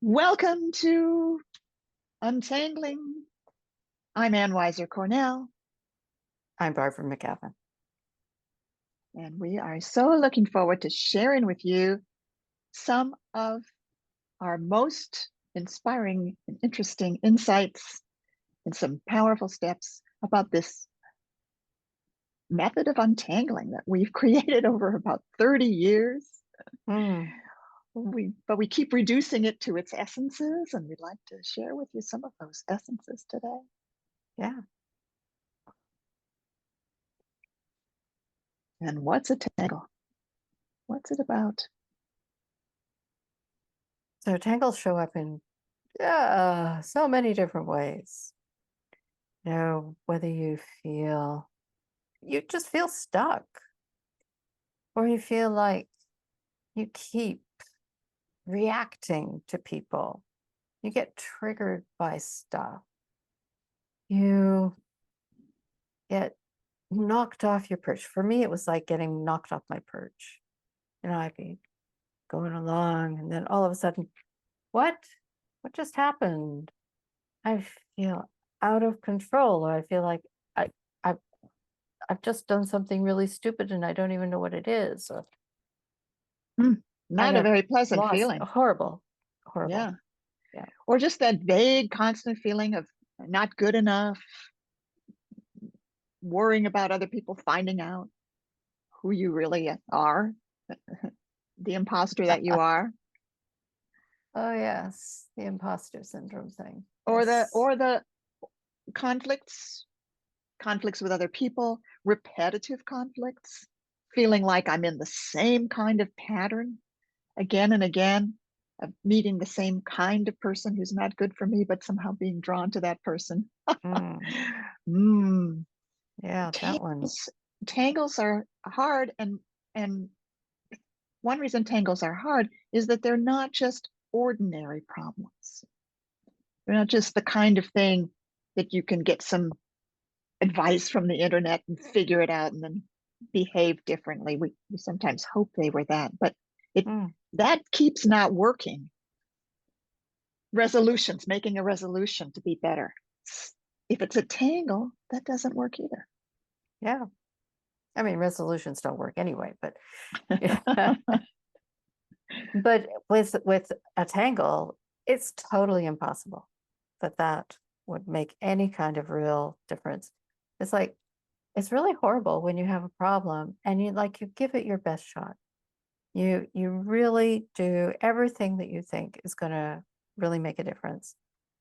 Welcome to Untangling. I'm Ann Weiser Cornell, I'm Barbara McGavin. and we are so looking forward to sharing with you some of our most inspiring and interesting insights and some powerful steps about this method of untangling that we've created over about 30 years. Mm, But we keep reducing it to its essences, and we'd like to share with you some of those essences today. yeah. And what's a tangle? What's it about? So tangles show up in so many different ways. Whether you just feel stuck, or you feel like you keep reacting to people. You get triggered by stuff. You get knocked off your perch. For me, it was like getting knocked off my perch. I'd be going along, and then all of a sudden, what? What just happened? I feel out of control, or I feel like I, I've, I've just done something really stupid and I don't even know what it is. Or I Not a get very pleasant lost. feeling. Horrible, horrible. Yeah. Yeah. Or just that vague, constant feeling of not good enough, worrying about other people finding out who you really are, the imposter that you are, Oh yes, the imposter syndrome thing. or the Yes. or the conflicts, conflicts with other people, repetitive conflicts, feeling like I'm in the same kind of pattern again and again of meeting the same kind of person who's not good for me, but somehow being drawn to that person. Mm, mm. yeah, that one. Tangles are hard, and one reason tangles are hard is that they're not just ordinary problems. They're not just the kind of thing that you can get some advice from the internet and figure it out and then behave differently. We sometimes hope they were that, but it Mm, that keeps not working. Resolutions, making a resolution to be better. If it's a tangle, that doesn't work either. yeah. I mean, resolutions don't work anyway, but but with a tangle, it's totally impossible that would make any kind of real difference. It's like it's really horrible when you have a problem and you give it your best shot. You really do everything that you think is going to really make a difference.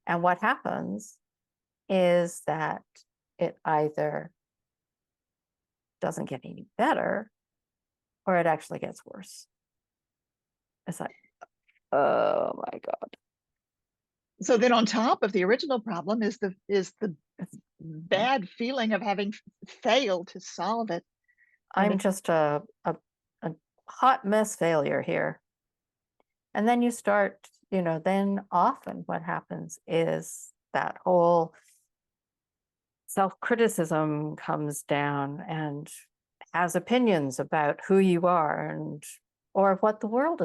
And what happens is that it either doesn't get any better or it actually gets worse. It's like, oh my God. So then on top of the original problem is the It's, bad feeling of having failed to solve it. And I'm it just a hot mess failure here. And then then often what happens is that whole self-criticism comes down and has opinions about who you are and or what the world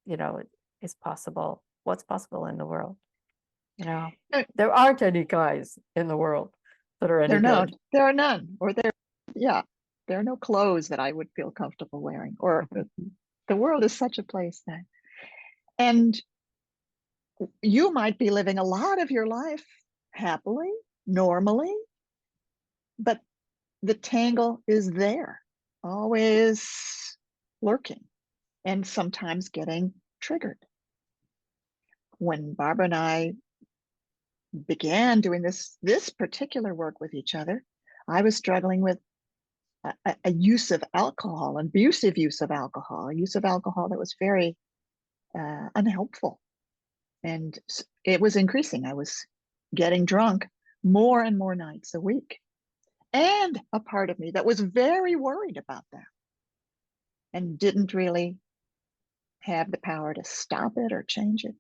you know, is possible, what's possible in the world. You know, there aren't any guys in the world that are any good. there are none, or yeah, there are no clothes that I would feel comfortable wearing, or the world is such a place that, and you might be living a lot of your life happily, normally, but the tangle is there, always lurking, and sometimes getting triggered. When Barbara and I began doing this particular work with each other, I was struggling with a use of alcohol, an abusive use of alcohol, a use of alcohol that was very unhelpful. And it was increasing. I was getting drunk more and more nights a week. And a part of me that was very worried about that and didn't really have the power to stop it or change it.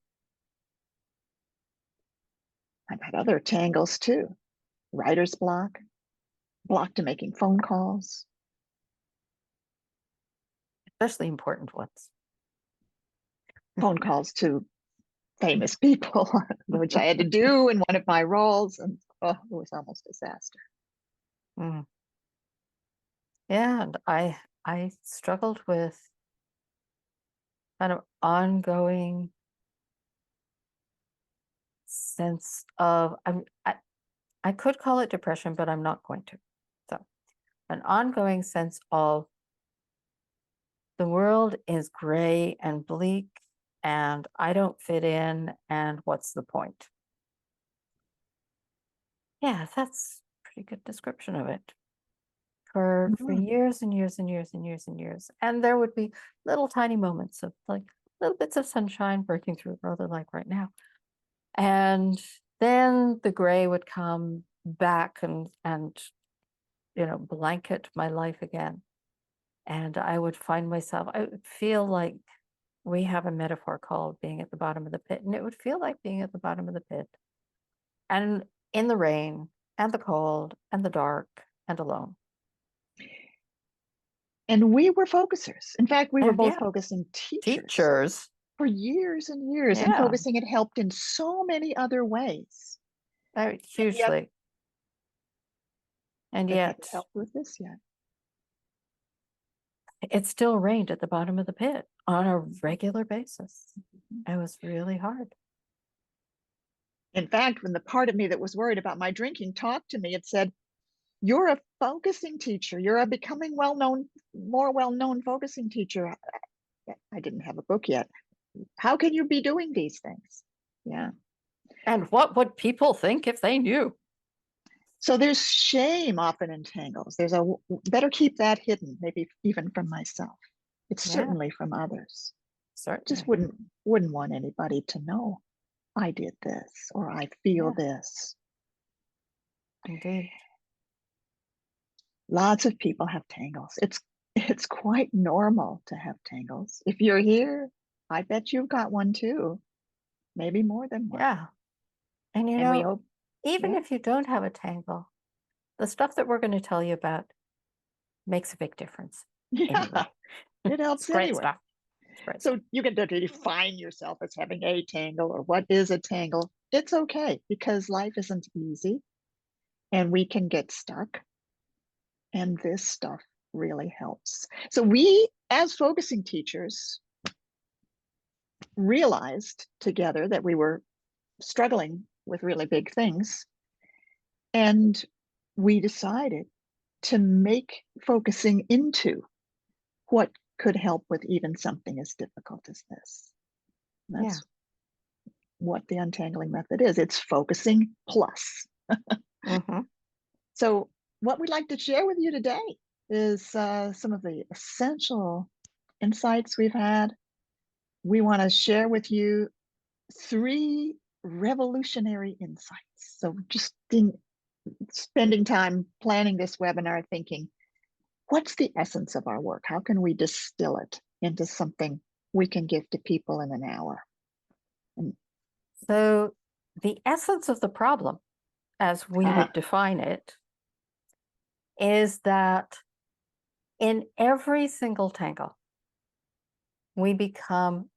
I've had other tangles too: writer's block, block to making phone calls, Especially important ones. phone calls to famous people, which I had to do in one of my roles, and oh, it was almost a disaster. Mm. Yeah, and I struggled with kind of ongoing sense of I could call it depression, but I'm not going to. So, an ongoing sense of the world is gray and bleak, and I don't fit in, and what's the point? Yeah, that's a pretty good description of it. For Mhm. years and years and years and years and years. And there would be little tiny moments of like little bits of sunshine breaking through, rather like right now. And then the gray would come back and blanket my life again. And I would find myself, I would feel like we have a metaphor called being at the bottom of the pit. And it would feel like being at the bottom of the pit and in the rain and the cold and the dark and alone. And we were focusers. In fact, we were Oh, both yeah. focusing teachers Teachers. for years and years, and Yeah. focusing had helped in so many other ways. And yet, Hugely. And it hadn't yet helped with this yet. it still rained at the bottom of the pit on a regular basis. It was really hard. In fact, when the part of me that was worried about my drinking talked to me, it said, "You're a focusing teacher. You're a becoming more well-known focusing teacher." I didn't have a book yet. How can you be doing these things? Yeah. And what would people think if they knew? So there's shame often in tangles. There's a better keep that hidden, maybe even from myself. It's Yeah, certainly from others. Just certainly. wouldn't want anybody to know I did this or I feel Yeah, this. indeed. Lots of people have tangles. It's quite normal to have tangles. If you're here, I bet you've got one too, maybe more than one. Yeah. And And we hope, even yeah, if you don't have a tangle, the stuff that we're going to tell you about makes a big difference yeah, anyway. it It's helps great anyway. stuff. It's great So stuff. you can define yourself as having a tangle or what is a tangle. It's okay because life isn't easy and we can get stuck. And this stuff really helps. So we, as focusing teachers, realized together that we were struggling with really big things. And we decided to make focusing into what could help with even something as difficult as this. Yeah. That's what the untangling method is. It's focusing plus. Mm-hmm. So, what we'd like to share with you today is some of the essential insights we've had. We want to share with you 3 revolutionary insights. So, just spending time planning this webinar, thinking, what's the essence of our work? How can we distill it into something we can give to people in an hour? And, So, the essence of the problem, as we would define it, is that in every single tangle, we become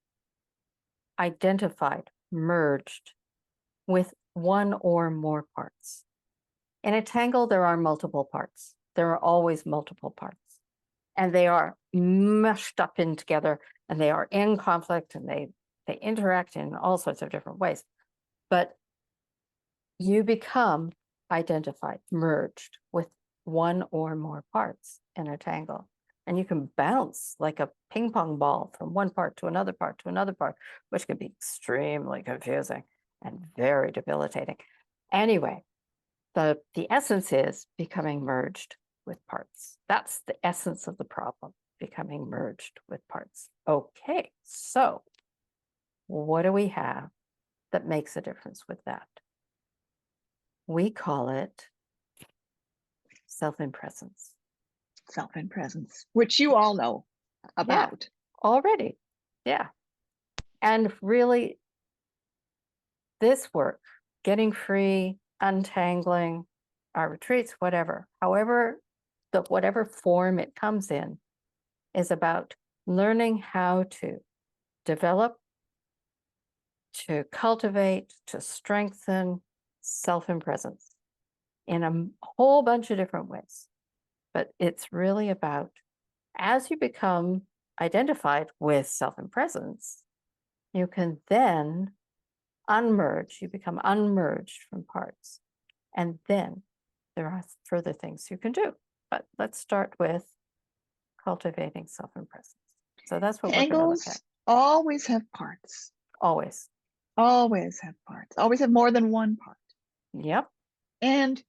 identified, merged with one or more parts. In a tangle, there are multiple parts. There are always multiple parts. And they are meshed up in together and they are in conflict and they interact in all sorts of different ways. But you become identified, merged with one or more parts in a tangle. And you can bounce like a ping pong ball from one part to another part to another part, which can be extremely confusing and very debilitating. Anyway, the essence is becoming merged with parts. That's the essence of the problem, becoming merged with parts. Okay, so what do we have that makes a difference with that? We call it self-impresence. self-presence, which you all know Yeah, about. already. Yeah. And really, this work, getting free, untangling, our retreats, whatever, whatever form it comes in, is about learning how to develop to cultivate, to strengthen self-presence in a whole bunch of different ways. But it's really about, as you become identified with self-presence, you can then unmerge, you become unmerged from parts. And then there are further things you can do. But let's start with cultivating self-presence. So that's what we're going to look at. Tangles always have parts. Always. Always have parts. Always have more than one part. Yep. And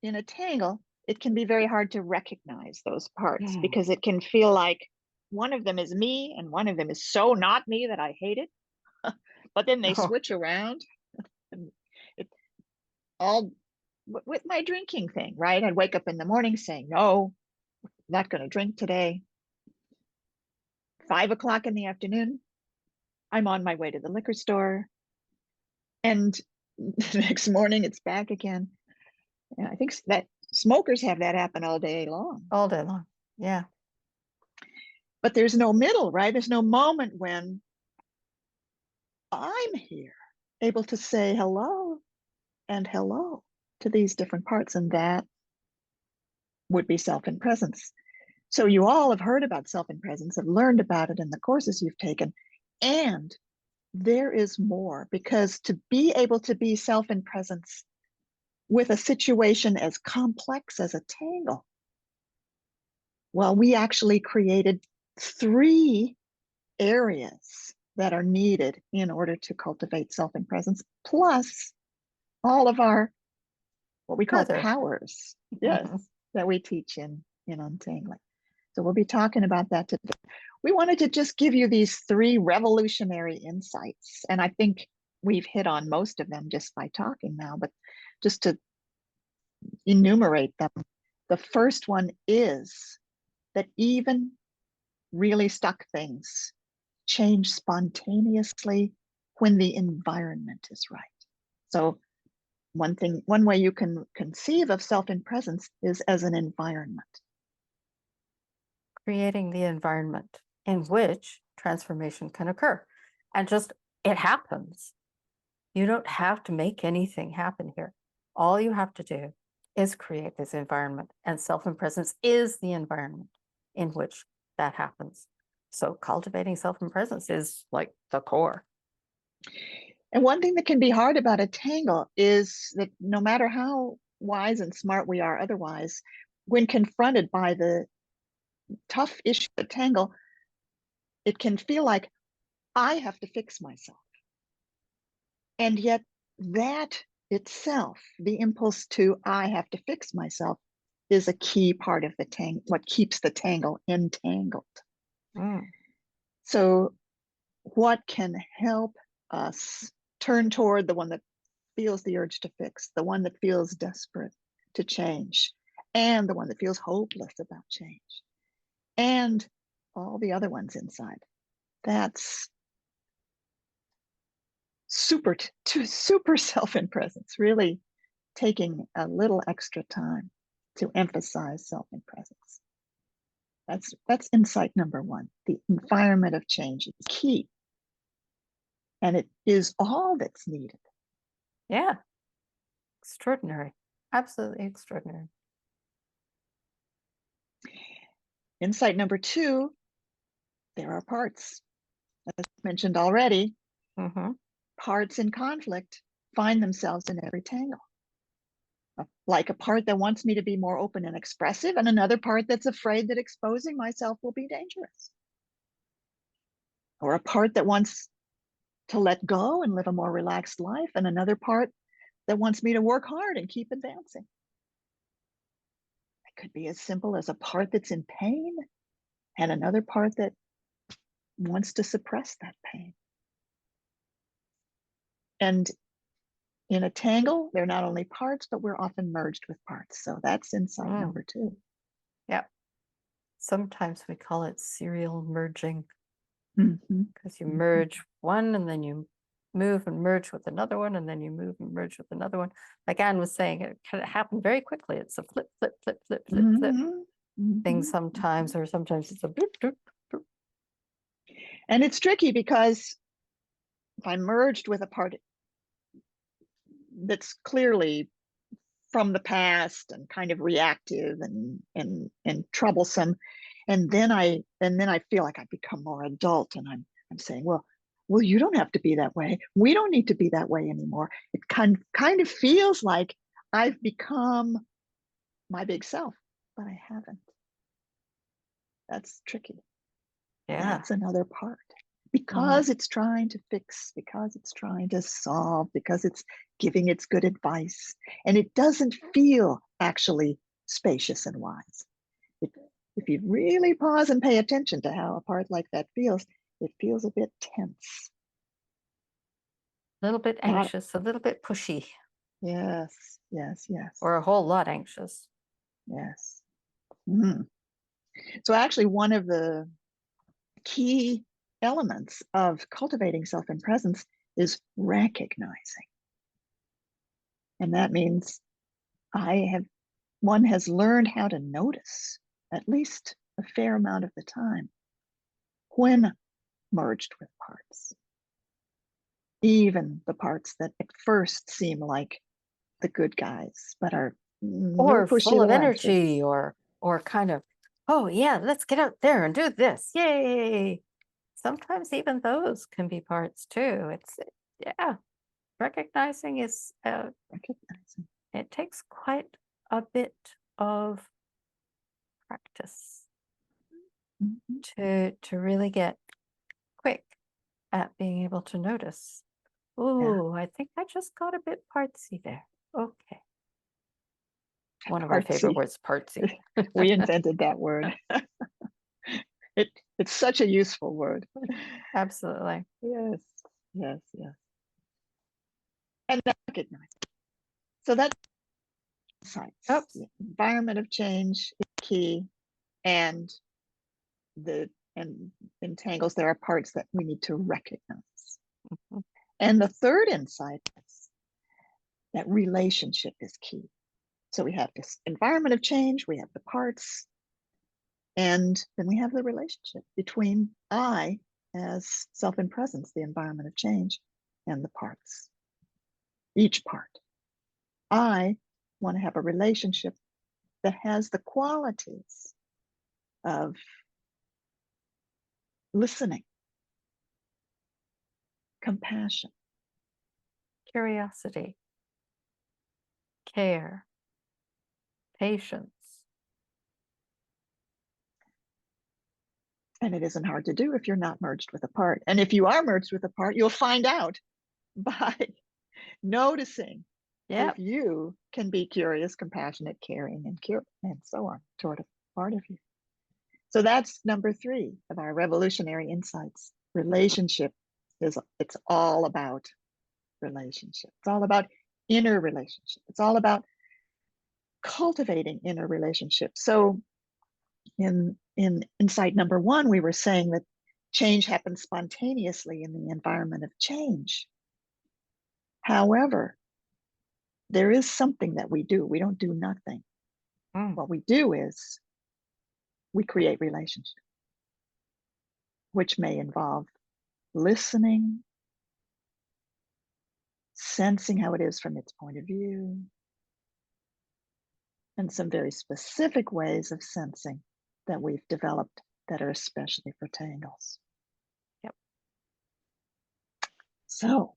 in a tangle, it can be very hard to recognize those parts because it can feel like one of them is me and one of them is so not me that I hate it. But then they switch around. And it all with my drinking thing, right? I'd wake up in the morning saying, no, not going to drink today. 5 o'clock in the afternoon, I'm on my way to the liquor store. And the next morning, it's back again. And I think that smokers have that happen all day long. All day long. Yeah. But there's no middle, right? There's no moment when I'm here, able to say hello and hello to these different parts. And that would be self-presence. So you all have heard about self-presence, have learned about it in the courses you've taken. And there is more, because to be able to be self-presence with a situation as complex as a tangle, well, we actually created 3 areas that are needed in order to cultivate self-presence, plus all of our, what we call powers, yes, that we teach in Untangling. So we'll be talking about that today. We wanted to just give you these 3 revolutionary insights, and I think we've hit on most of them just by talking now, but just to enumerate them. The first one is that even really stuck things change spontaneously when the environment is right. So one way you can conceive of self-presence is as an environment. Creating the environment in which transformation can occur. And just, it happens. You don't have to make anything happen here. All you have to do is create this environment, and self-presence is the environment in which that happens. So cultivating self-presence is like the core. And one thing that can be hard about a tangle is that no matter how wise and smart we are otherwise, when confronted by the tough issue of a tangle, it can feel like I have to fix myself. And yet that itself, the impulse to I have to fix myself, is a key part of the tangle, what keeps the tangle entangled. So what can help us turn toward the one that feels the urge to fix, the one that feels desperate to change, and the one that feels hopeless about change, and all the other ones inside? That's super self-presence, really taking a little extra time to emphasize self-presence. That's insight number 1. The environment of change is key, and it is all that's needed. Yeah. Extraordinary. Absolutely extraordinary. Insight number 2, there are parts. As mentioned already, parts in conflict find themselves in every tangle. Like a part that wants me to be more open and expressive, and another part that's afraid that exposing myself will be dangerous. Or a part that wants to let go and live a more relaxed life, and another part that wants me to work hard and keep advancing. It could be as simple as a part that's in pain and another part that wants to suppress that pain. And in a tangle, they're not only parts, but we're often merged with parts. So that's insight number 2. Yep. Sometimes we call it serial merging, because you merge one and then you move and merge with another one, and then you move and merge with another one. Like Anne was saying, it can happen very quickly. It's a flip, flip, flip, flip, flip, flip thing sometimes, or sometimes it's a bloop, bloop, bloop. And it's tricky because if I'm merged with a part that's clearly from the past and kind of reactive and troublesome, and then I feel like I've become more adult, and I'm saying, well, you don't have to be that way. We don't need to be that way anymore. It kind of feels like I've become my big self, but I haven't. That's tricky. Yeah. That's another part. Mm. Because it's trying to fix, because it's trying to solve, because it's giving its good advice. And it doesn't feel actually spacious and wise. If, if you really pause and pay attention to how a part like that feels, it feels a bit tense. A little bit Not, anxious, a little bit pushy, yes, yes, yes, or a whole lot anxious. yes. Mhm. So actually, one of the key elements of cultivating self in presence is recognizing. And that means I have one has learned how to notice at least a fair amount of the time when merged with parts, even the parts that at first seem like the good guys, but are a little Or pushy, a full of little anxious. energy, or kind of, oh yeah, let's get out there and do this. Yay. Sometimes even those can be parts too. It's yeah, recognizing is Recognizing. it takes quite a bit of practice Mhm. to really get quick at being able to notice. Yeah, Ooh, I think I just got a bit partsy there. Okay. One of our favorite artsy. words, partsy. We invented that word. It's such a useful word. Absolutely. Yes, yes, yes. And then recognize. So that's insights. Oops. The environment of change is key, and the and in tangles there are parts that we need to recognize. Mhm. And the third insight is that relationship is key. So we have this environment of change, we have the parts, and then we have the relationship between I as self in presence, the environment of change, and the parts. Each part. I want to have a relationship that has the qualities of listening, compassion, Curiosity, care, patience. and it isn't hard to do if you're not merged with a part. And if you are merged with a part, you'll find out by noticing if Yep. you can be curious, compassionate, caring, and so on toward a part of you. So that's number 3 of our revolutionary insights. Relationship it's all about relationship. It's all about inner relationship. It's all about cultivating inner relationship. So in insight number 1, we were saying that change happens spontaneously in the environment of change. However, there is something that we do. We don't do nothing. Mm. What we do is we create relationship, which may involve listening, sensing how it is from its point of view, and some very specific ways of sensing that we've developed that are especially for tangles. Yep. So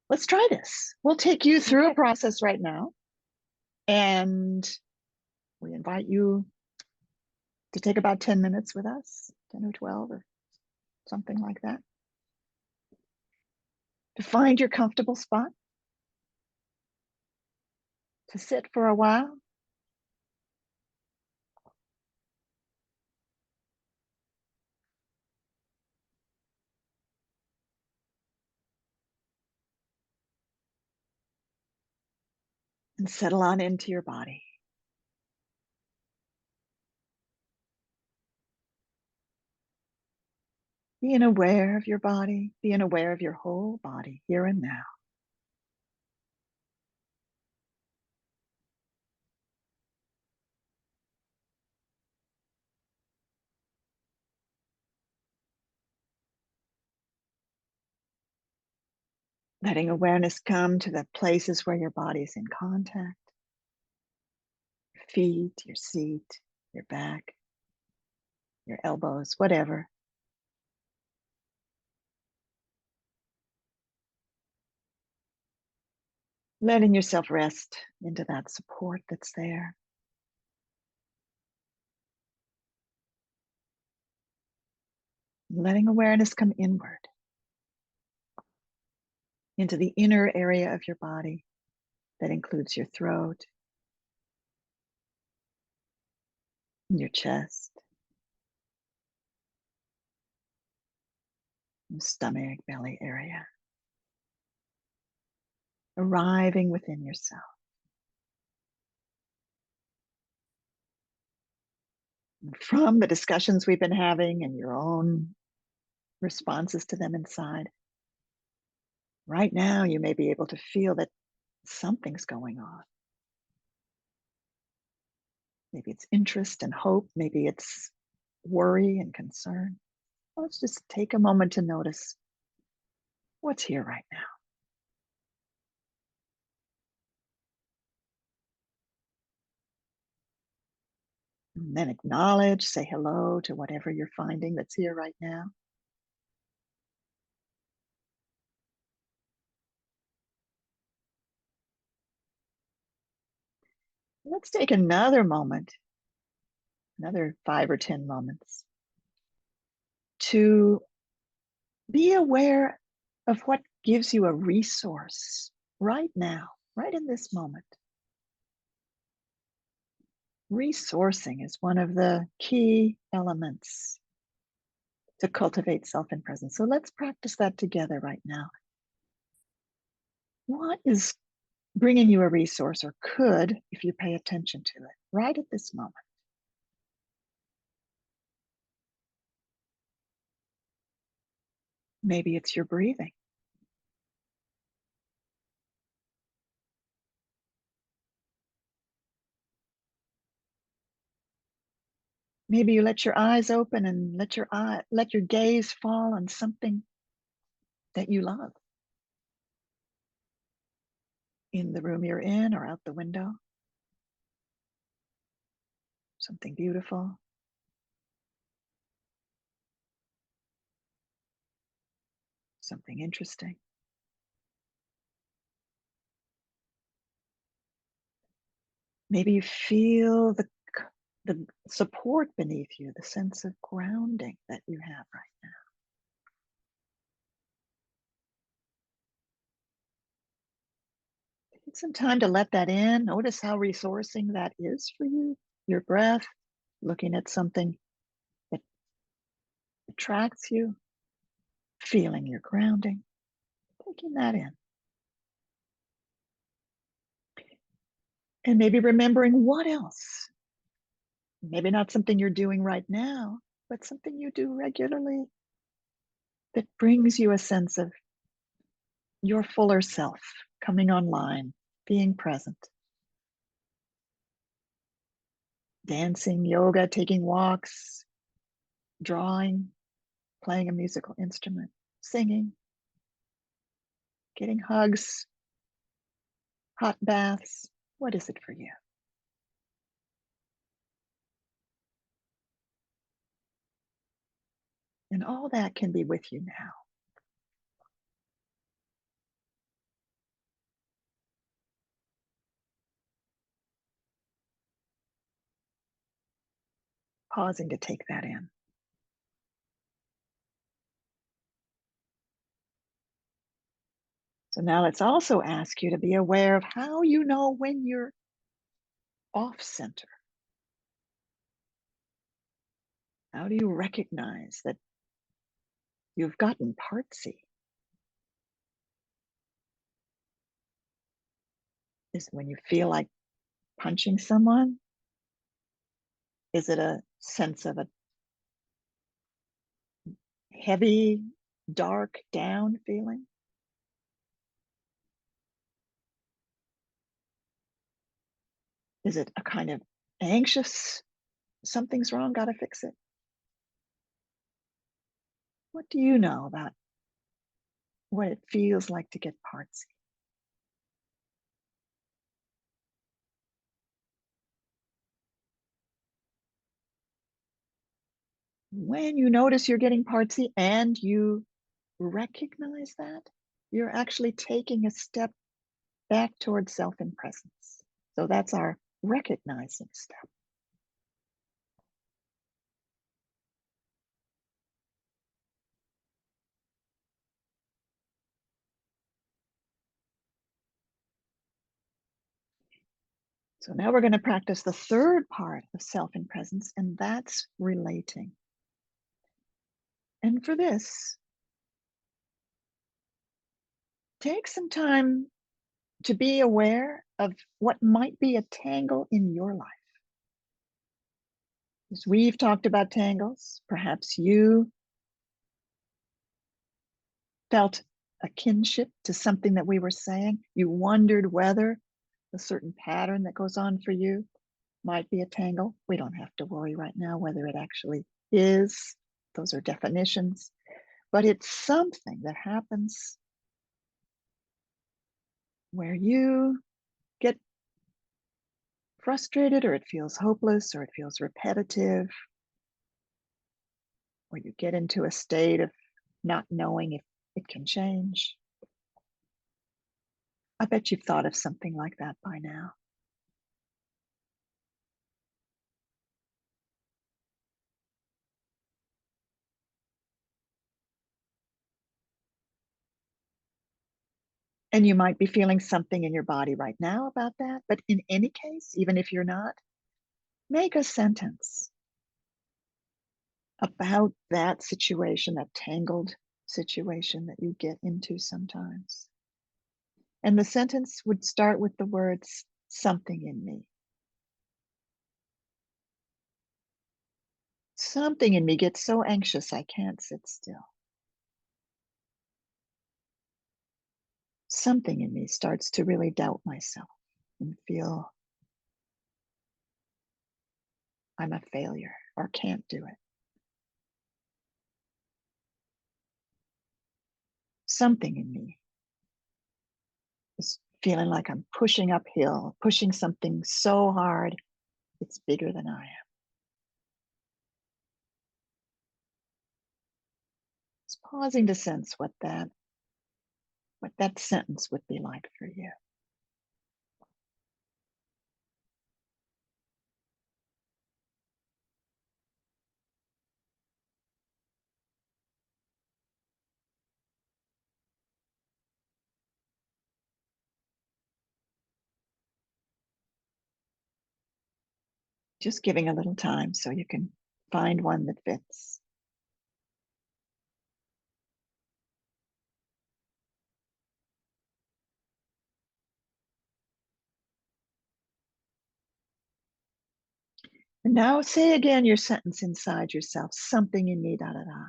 let's try this. We'll take you through a Okay. process right now, and we invite you to take about 10 minutes with us, 10 or 12 or something like that, to find your comfortable spot, to sit for a while, and settle on into your body. Being aware of your body, being aware of your whole body here and now. Letting awareness come to the places where your body's in contact, your feet, your seat, your back, your elbows, whatever. Letting yourself rest into that support that's there. Letting awareness come inward into the inner area of your body that includes your throat, your chest, your stomach, belly area. Arriving within yourself. And from the discussions we've been having and your own responses to them inside, right now you may be able to feel that something's going on. Maybe it's interest and hope. Maybe it's worry and concern. Let's just take a moment to notice what's here right now. And then acknowledge, say hello to whatever you're finding that's here right now. Let's take another moment, another 5 or 10 moments, to be aware of what gives you a resource right now, right in this moment. Resourcing is one of the key elements to cultivate self and presence. So let's practice that together right now. What is bringing you a resource, or could, if you pay attention to it, right at this moment? Maybe it's your breathing. Maybe you let your eyes open and let your gaze fall on something that you love in the room you're in or out the window. Something beautiful. Something interesting. Maybe you feel the support beneath you, the sense of grounding that you have right now. Take some time to let that in. Notice how resourcing that is for you. Your breath, looking at something that attracts you, feeling your grounding, taking that in. And maybe remembering what else. Maybe not something you're doing right now, but something you do regularly that brings you a sense of your fuller self coming online, being present. Dancing, yoga, taking walks, drawing, playing a musical instrument, singing, getting hugs, hot baths. What is it for you? And all that can be with you now. Pausing to take that in. So now let's also ask you to be aware of how you know when you're off center. How do you recognize that you've gotten partsy? Is it when you feel like punching someone? Is it a sense of a heavy, dark, down feeling? Is it a kind of anxious, something's wrong, gotta fix it? What do you know about what it feels like to get partsy. When you notice you're getting partsy and you recognize that, you're actually taking a step back towards self and presence. So that's our recognizing step. So now we're going to practice the third part of self and presence, and that's relating. And for this, take some time to be aware of what might be a tangle in your life. As we've talked about tangles, perhaps you felt a kinship to something that we were saying. You wondered whether a certain pattern that goes on for you might be a tangle. We don't have to worry right now whether it actually is. Those are definitions. But it's something that happens where you get frustrated, or it feels hopeless, or it feels repetitive, or you get into a state of not knowing if it can change. I bet you've thought of something like that by now. And you might be feeling something in your body right now about that. But in any case, even if you're not, make a sentence about that situation, that tangled situation that you get into sometimes. And the sentence would start with the words, something in me. Something in me gets so anxious I can't sit still. Something in me starts to really doubt myself and feel I'm a failure or can't do it. Something in me is feeling like I'm pushing uphill, pushing something so hard, it's bigger than I am. It's pausing to sense what that sentence would be like for you. Just giving a little time so you can find one that fits. And now say again your sentence inside yourself, something in me, da da da.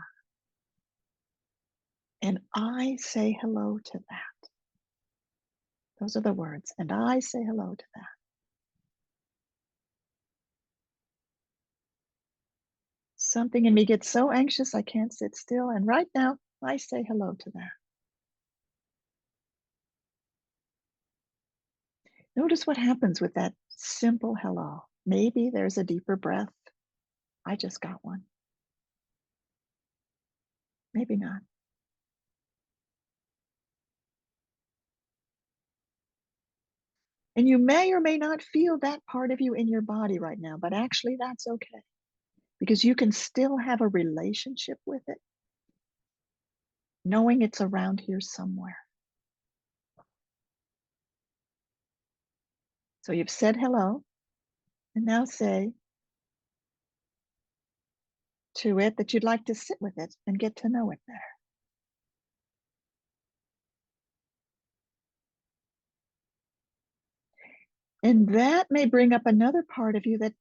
And I say hello to that. Those are the words. And I say hello to that. Something in me gets so anxious I can't sit still. And right now, I say hello to that. Notice what happens with that simple hello. Maybe there's a deeper breath. I just got one. Maybe not. And you may or may not feel that part of you in your body right now, but actually that's okay because you can still have a relationship with it, knowing it's around here somewhere. So you've said hello, and now say to it that you'd like to sit with it and get to know it better. And that may bring up another part of you that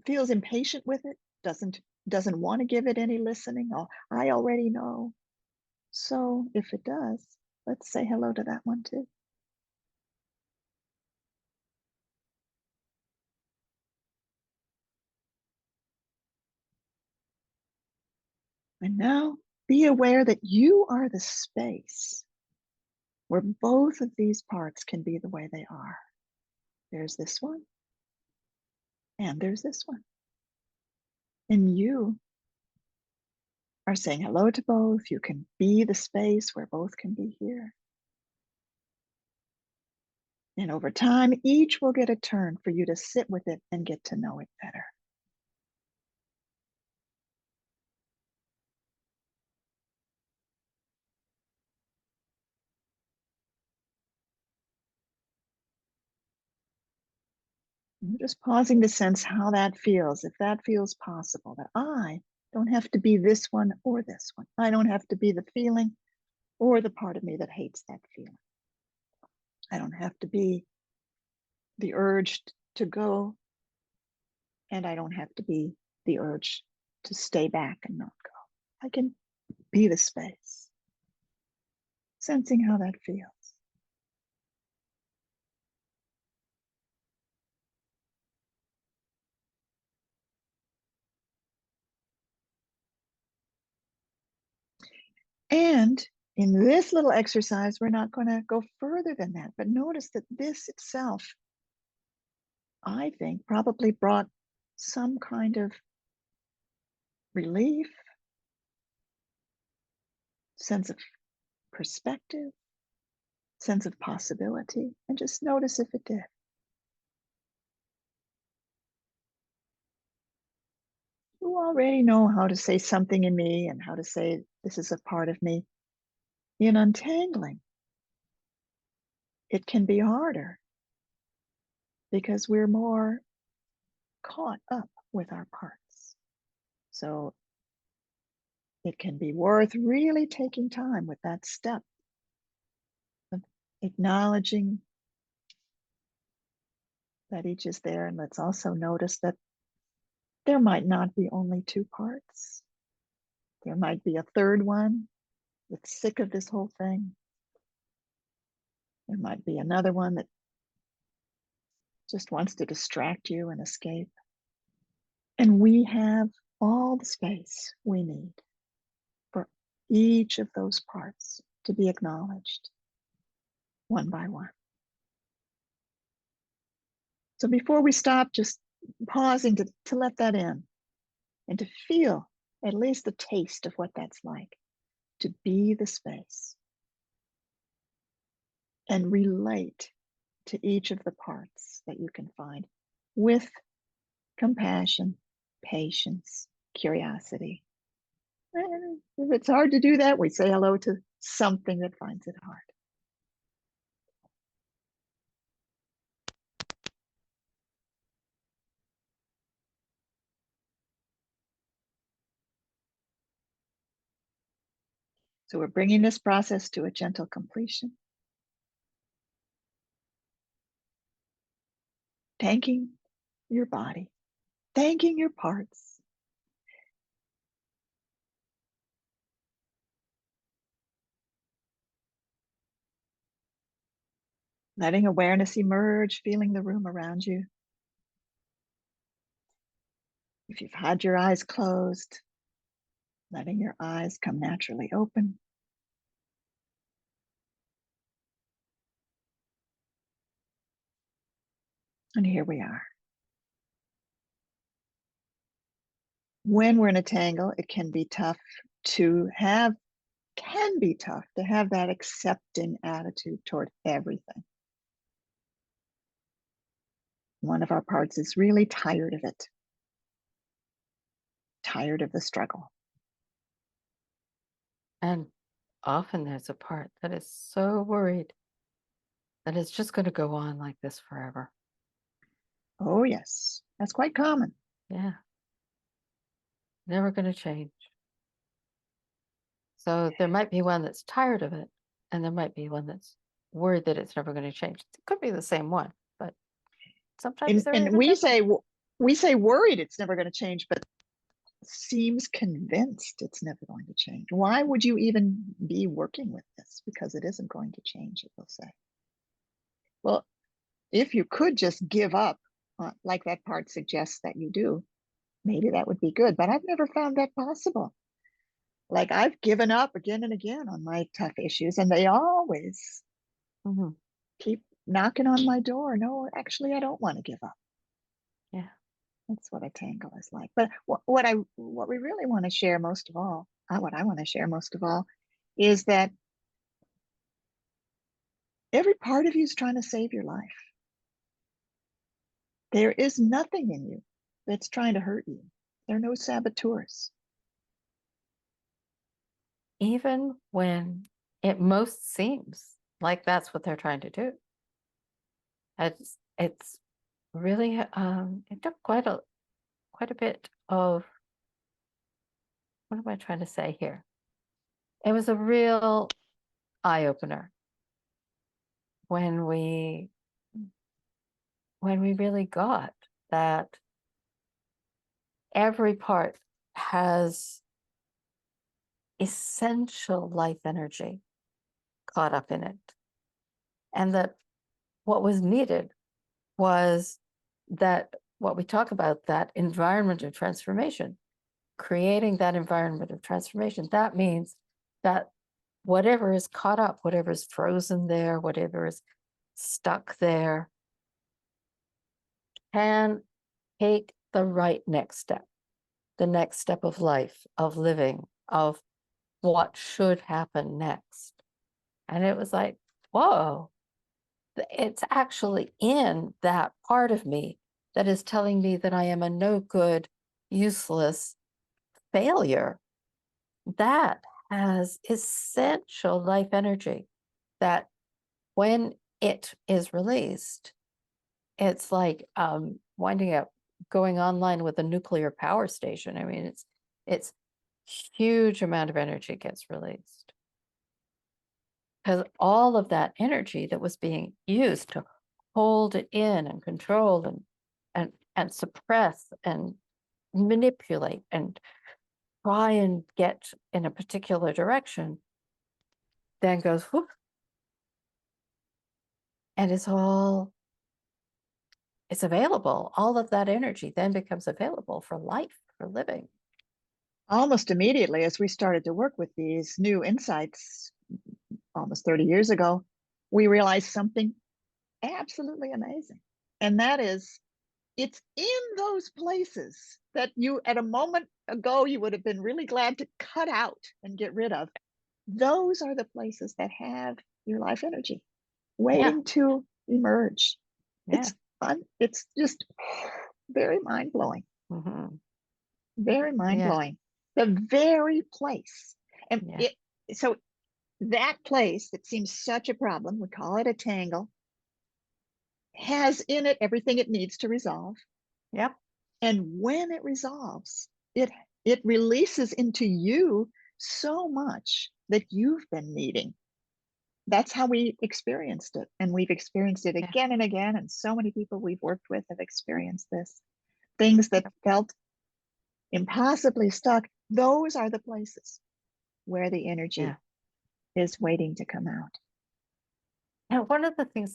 feels impatient with it, doesn't want to give it any listening. Oh, I already know. So if it does, let's say hello to that one too. And now be aware that you are the space where both of these parts can be the way they are. There's this one, and there's this one. And you are saying hello to both. You can be the space where both can be here. And over time, each will get a turn for you to sit with it and get to know it better. And just pausing to sense how that feels, if that feels possible, that I don't have to be this one or this one. I don't have to be the feeling or the part of me that hates that feeling. I don't have to be the urge to go, and I don't have to be the urge to stay back and not go. I can be the space, sensing how that feels. And in this little exercise, we're not going to go further than that, but notice that this itself, I think, probably brought some kind of relief, sense of perspective, sense of possibility, and just notice if it did. You already know how to say something in me and how to say this is a part of me. In untangling, it can be harder because we're more caught up with our parts. So it can be worth really taking time with that step of acknowledging that each is there. And let's also notice that there might not be only two parts. There might be a third one that's sick of this whole thing. There might be another one that just wants to distract you and escape. And we have all the space we need for each of those parts to be acknowledged one by one. So before we stop, just pausing to let that in and to feel at least the taste of what that's like, to be the space and relate to each of the parts that you can find with compassion, patience, curiosity. And if it's hard to do that, we say hello to something that finds it hard. So we're bringing this process to a gentle completion. Thanking your body, thanking your parts. Letting awareness emerge, feeling the room around you. If you've had your eyes closed, letting your eyes come naturally open. And here we are. When we're in a tangle, it can be tough to have that accepting attitude toward everything. One of our parts is really tired of it, tired of the struggle. And often there's a part that is so worried that it's just going to go on like this forever. Oh, yes, that's quite common. Yeah. Never going to change. So there might be one that's tired of it, and there might be one that's worried that it's never going to change. It could be the same one, but sometimes they're And even different. we say worried it's never going to change, but seems convinced it's never going to change. Why would you even be working with this? Because it isn't going to change, it will say. Well, if you could just give up, like that part suggests that you do, maybe that would be good. But I've never found that possible. Like I've given up again and again on my tough issues, and they always Mhm. keep knocking on my door. No, actually, I don't want to give up. Yeah. That's what a tangle is like. But what we really want to share most of all, what I want to share most of all, is that every part of you is trying to save your life. There is nothing in you that's trying to hurt you. There are no saboteurs. Even when it most seems like that's what they're trying to do. It's really it took quite a bit of, what am I trying to say here? It was a real eye opener when we really got that every part has essential life energy caught up in it. And that what was needed was that what we talk about, that environment of transformation, creating that environment of transformation. That means that whatever is caught up, whatever is frozen there, whatever is stuck there, can take the right next step, the next step of life, of living, of what should happen next. And it was like, whoa, it's actually in that part of me that is telling me that I am a no good, useless failure. That has essential life energy that when it is released, it's like winding up going online with a nuclear power station. I mean, it's huge amount of energy gets released because all of that energy that was being used to hold it in and control and suppress and manipulate and try and get in a particular direction then goes whoop, and it's available. All of that energy then becomes available for life, for living. Almost immediately, as we started to work with these new insights almost 30 years ago, we realized something absolutely amazing. And that is, it's in those places that you, at a moment ago, you would have been really glad to cut out and get rid of. Those are the places that have your life energy Yeah, waiting to emerge. yeah. It's fun. It's just very mind blowing, Hmm. very mind Yeah, blowing. The very place. And yeah, so that place that seems such a problem, we call it a tangle, has in it everything it needs to resolve. yep, And when it resolves, it releases into you so much that you've been needing. That's how we experienced it. And we've experienced it yeah, again and again. And so many people we've worked with have experienced this. Things that yep, felt impossibly stuck, those are the places where the energy yeah. is waiting to come out. And another thing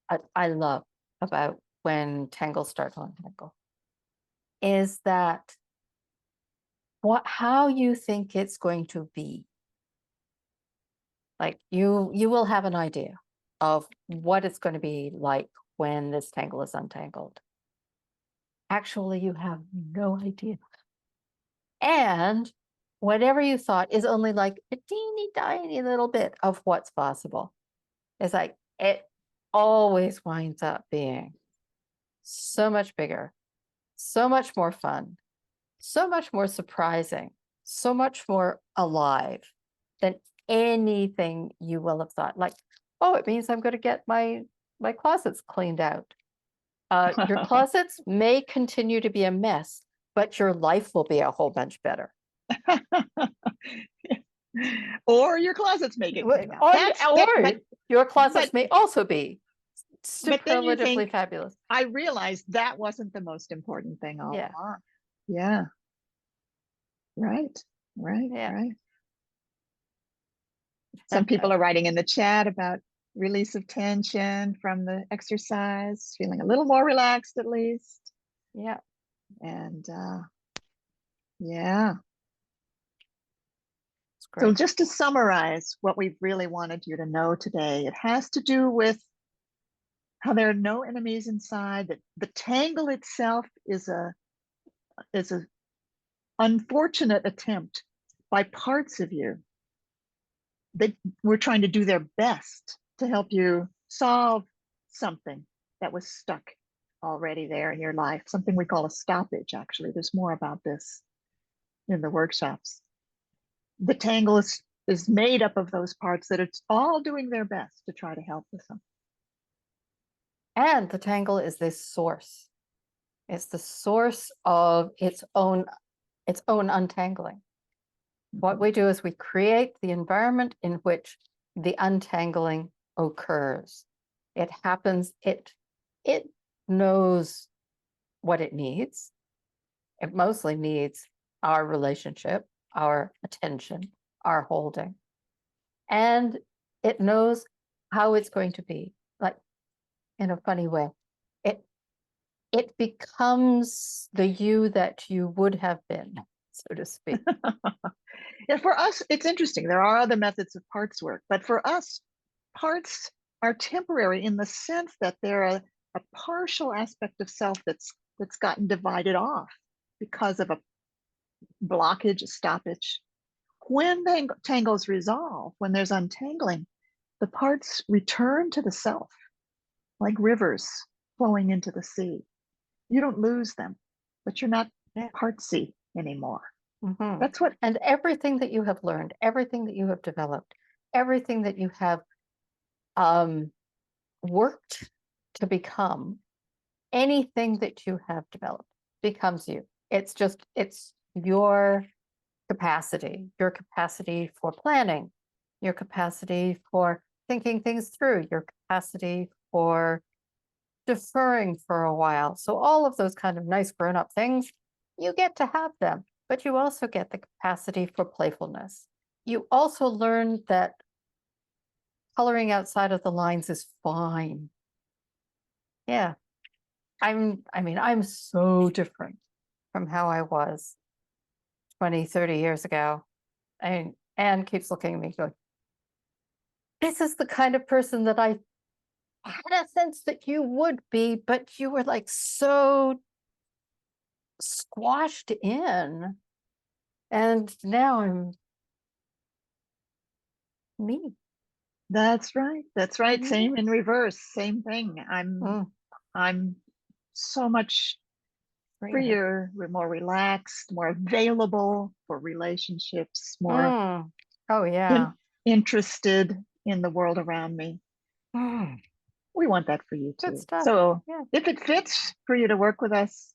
that I love about when tangles start to untangle is that how you think it's going to be. Like you will have an idea of what it's going to be like when this tangle is untangled. Actually, you have no idea. And whatever you thought is only like a teeny tiny little bit of what's possible. It's like it always winds up being so much bigger, so much more fun, so much more surprising, so much more alive than anything you will have thought. Like, oh, it means I'm going to get my closets cleaned out. Your closets may continue to be a mess, but your life will be a whole bunch better. Or your closets may get cleaned out. Or, That's that, or your but closets may also be but then you superlatively think, fabulous. I realized that wasn't the most important thing all Yeah, along. Yeah, right, right, yeah. right. Some people are writing in the chat about release of tension from the exercise, feeling a little more relaxed at least. Yeah. And yeah, So great. just to summarize what we really wanted you to know today, it has to do with how there are no enemies inside, that the tangle itself is a unfortunate attempt by parts of you that were trying to do their best to help you solve something that was stuck already there in your life, something we call a stoppage. Actually, there's more about this in the workshops. The tangle is made up of those parts that it's all doing their best to try to help with something. And the tangle is this source. It's the source of its own untangling. What we do is we create the environment in which the untangling occurs. It happens, it knows what it needs. It mostly needs our relationship, our attention, our holding. And it knows how it's going to be, like in a funny way. It becomes the you that you would have been, so to speak. Yeah, for us, it's interesting. There are other methods of parts work, but for us, parts are temporary in the sense that they're a partial aspect of self that's gotten divided off because of a blockage, a stoppage. When the tangles resolve, when there's untangling, the parts return to the self, like rivers flowing into the sea. You don't lose them, but you're not Yeah. partsy anymore. Mm-hmm. That's what. And everything that you have learned, everything that you have developed, everything that you have worked to become, anything that you have developed becomes you. It's your capacity for planning, your capacity for thinking things through, your capacity for deferring for a while. So all of those kind of nice grown-up things, you get to have them, but you also get the capacity for playfulness. You also learn that coloring outside of the lines is fine. Yeah. I'm so different from how I was 20, 30 years ago. And Anne keeps looking at me going, this is the kind of person that I had a sense that you would be, but you were like so squashed in. And now I'm me. That's right. That's right. Yeah. Same in reverse. Same thing. I'm so much Freer. freer, we're more relaxed, more available for relationships, more Oh, yeah. interested in the world around me. We want that for you Good too. stuff. So Yeah. if it fits for you to work with us,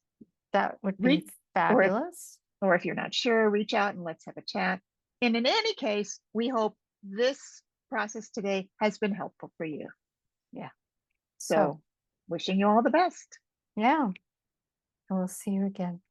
That would be reach, fabulous. or if you're not sure, reach out and let's have a chat. And in any case, we hope this process today has been helpful for you. Yeah. So wishing you all the best. Yeah. I will see you again.